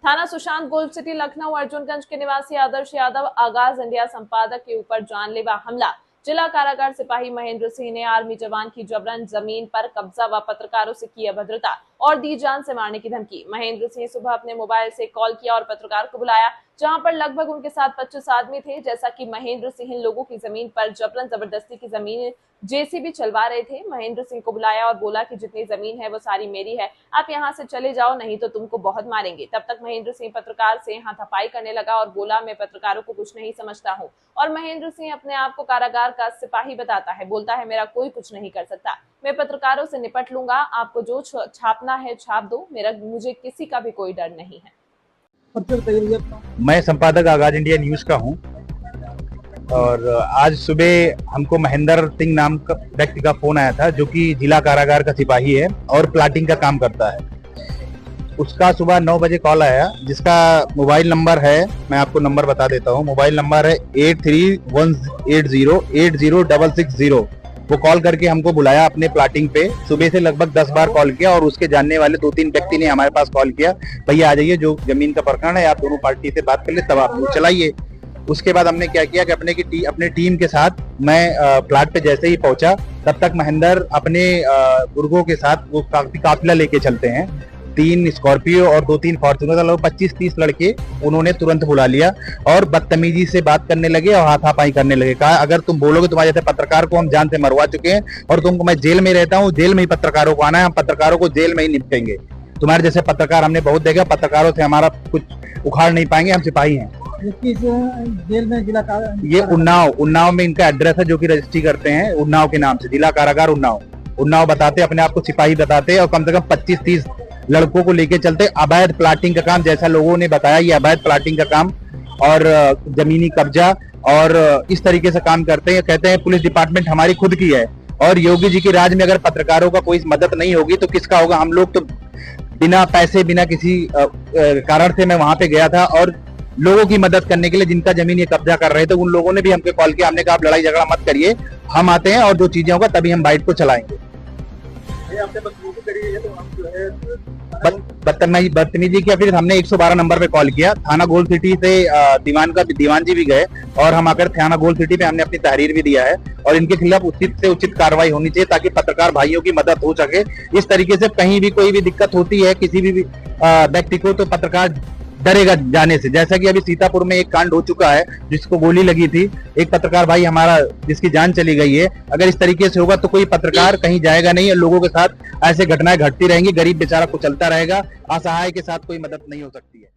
थाना Sushant gold city Lucknow Arjunganj के निवासी आदर्श यादव आगाज इंडिया संपादक के ऊपर जानलेवा हमला। जिला कारागार सिपाही महेंद्र सिंह ने आर्मी जवान की जबरन जमीन पर कब्जा व पत्रकारों से की अभद्रता और दी जान से मारने की धमकी। महेंद्र सिंह सुबह अपने मोबाइल से कॉल किया और पत्रकार को बुलाया, जहां पर लगभग उनके साथ 25 आदमी थे। जैसा कि महेंद्र सिंह लोगों की जमीन पर जबरन जबरदस्ती की जमीन जेसीबी चलवा रहे थे। महेंद्र सिंह को बुलाया और बोला कि जितनी जमीन है वो सारी मेरी है, आप यहाँ से चले जाओ नहीं तो तुमको बहुत मारेंगे। तब तक महेंद्र सिंह पत्रकार से हाथापाई करने लगा और बोला, मैं पत्रकारों को कुछ नहीं समझता हूँ। और महेंद्र सिंह अपने आप को कारागार का सिपाही बताता है, बोलता है मेरा कोई कुछ नहीं कर सकता, मैं पत्रकारों से निपट लूंगा, आपको जो छापना है छाप दो, मुझे किसी का भी कोई डर नहीं है। मैं संपादक आगाज इंडिया न्यूज का हूं और आज सुबह हमको महेंद्र सिंह नाम का व्यक्ति का फोन आया था, जो कि जिला कारागार का सिपाही है और प्लाटिंग का काम करता है। उसका सुबह 9 बजे कॉल आया, जिसका मोबाइल नंबर है, मैं आपको नंबर बता देता हूं। मोबाइल नंबर है 8318080660। वो कॉल करके हमको बुलाया अपने प्लाटिंग पे। सुबह से लगभग 10 बार कॉल किया और उसके जानने वाले 2-3 व्यक्ति ने हमारे पास कॉल किया, भैया आ जाइए, जो जमीन का प्रकरण है आप दोनों पार्टी से बात कर ले, तब आप लोग चलाइए। उसके बाद हमने क्या किया कि अपने टीम के साथ मैं प्लाट पे जैसे ही पहुंचा, तब तक महेंद्र अपने बुर्गों के साथ वो काफिला लेके चलते हैं। 3 स्कॉर्पियो और 2-3 फॉर्च्यूनर, लगभग 25-30 लड़के उन्होंने तुरंत बुला लिया और बदतमीजी से बात करने लगे और हाथापाई करने लगे। कहा, अगर तुम बोलोगे तुम्हारे जैसे पत्रकार को हम जान से मरवा चुके हैं और तुमको, मैं जेल में रहता हूँ, जेल में ही पत्रकारों को आना है, हम पत्रकारों को जेल में ही निपटेंगे। तुम्हारे जैसे पत्रकार हमने बहुत देखा, पत्रकारों से हमारा कुछ उखाड़ नहीं पाएंगे, हम सिपाही हैं। जेल में ये उन्नाव में इनका एड्रेस है, जो कि रजिस्ट्री करते हैं उन्नाव के नाम से, जिला कारागार उन्नाव बताते, अपने आप को सिपाही बताते और कम से कम 25-30 लड़कों को लेके चलते। अवैध प्लाटिंग का काम, जैसा लोगों ने बताया, ये अवैध प्लाटिंग का काम और जमीनी कब्जा और इस तरीके से काम करते हैं। कहते हैं पुलिस डिपार्टमेंट हमारी खुद की है और योगी जी के राज में अगर पत्रकारों का कोई मदद नहीं होगी तो किसका होगा। हम लोग तो बिना पैसे, बिना किसी कारण से मैं वहां पे गया था और लोगों की मदद करने के लिए, जिनका जमीन ये कब्जा कर रहे थे, उन लोगों ने भी हमको कॉल किया। हमने कहा आप लड़ाई झगड़ा मत करिए, हम आते हैं और जो चीजें होगा तभी हम बाइट को चलाएंगे। बदतमीजी किया, फिर हमने 112 नंबर पे कॉल किया। थाना गोल्ड सिटी से दीवान जी भी गए और हम आकर थाना गोल्ड सिटी पे हमने अपनी तहरीर भी दिया है और इनके खिलाफ उचित से उचित कार्रवाई होनी चाहिए, ताकि पत्रकार भाइयों की मदद हो सके। इस तरीके से कहीं भी कोई भी दिक्कत होती है किसी भी व्यक्ति को, तो पत्रकार डरेगा जाने से। जैसा कि अभी सीतापुर में एक कांड हो चुका है, जिसको गोली लगी थी, एक पत्रकार भाई हमारा जिसकी जान चली गई है। अगर इस तरीके से होगा तो कोई पत्रकार कहीं जाएगा नहीं और लोगों के साथ ऐसे घटनाएं घटती रहेंगी, गरीब बेचारा को चलता रहेगा, असहाय के साथ कोई मदद नहीं हो सकती है।